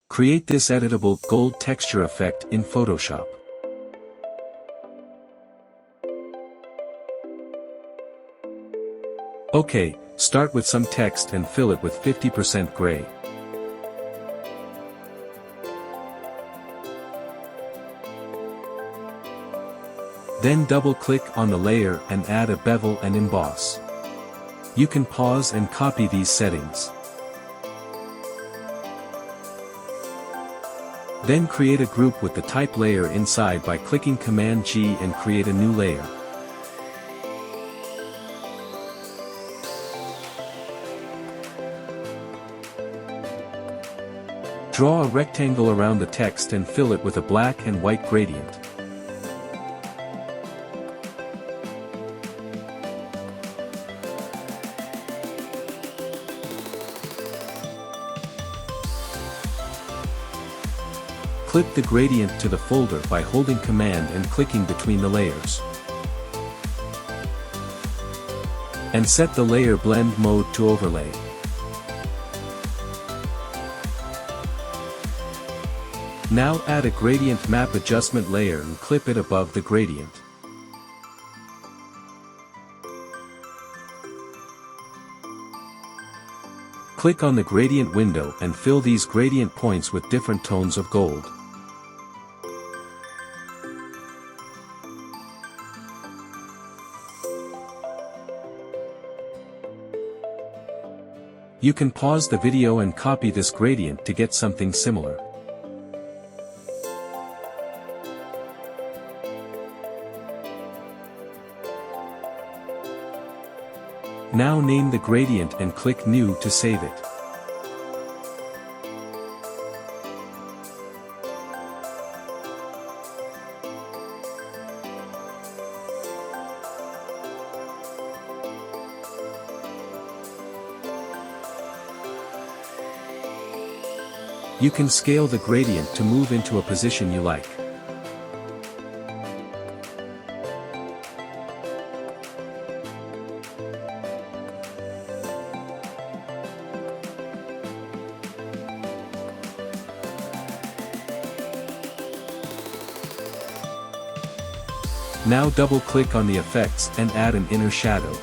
Create this editable gold texture effect in Photoshop. Okay, start with some text and fill it with 50% gray. Then double-click on the layer and add a bevel and emboss. You can pause and copy these settings. Then create a group with the type layer inside by clicking Command-G and create a new layer. Draw a rectangle around the text and fill it with a black and white gradient. Clip the gradient to the folder by holding Command and clicking between the layers. And set the layer blend mode to overlay. Now add a gradient map adjustment layer and clip it above the gradient. Click on the gradient window and fill these gradient points with different tones of gold. You can pause the video and copy this gradient to get something similar. Now name the gradient and click New to save it. You can scale the gradient to move into a position you like. Now double-click on the effects and add an inner shadow.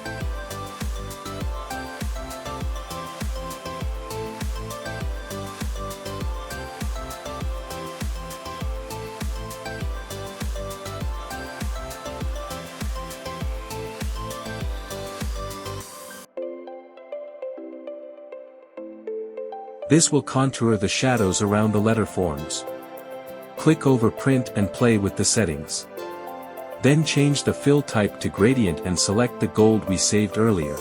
This will contour the shadows around the letter forms. Click over Print and play with the settings. Then change the fill type to gradient and select the gold we saved earlier.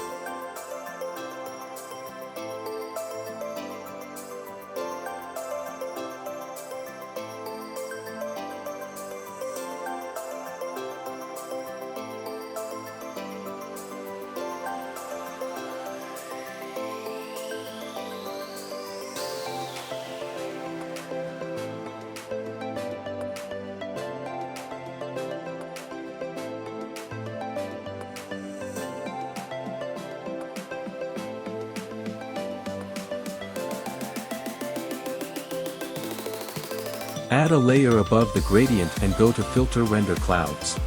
Add a layer above the gradient and go to Filter Render Clouds.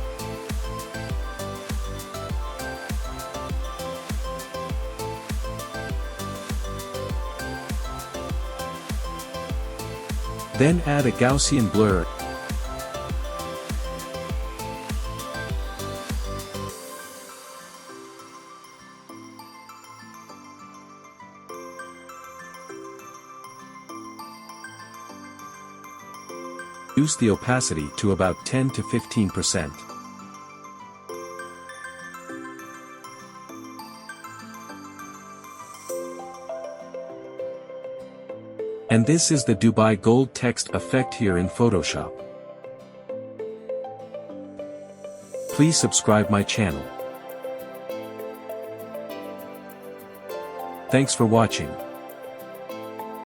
Then add a Gaussian blur. Reduce the opacity to about 10 to 15%. And this is the Dubai Gold text effect here in Photoshop. Please subscribe my channel. Thanks for watching.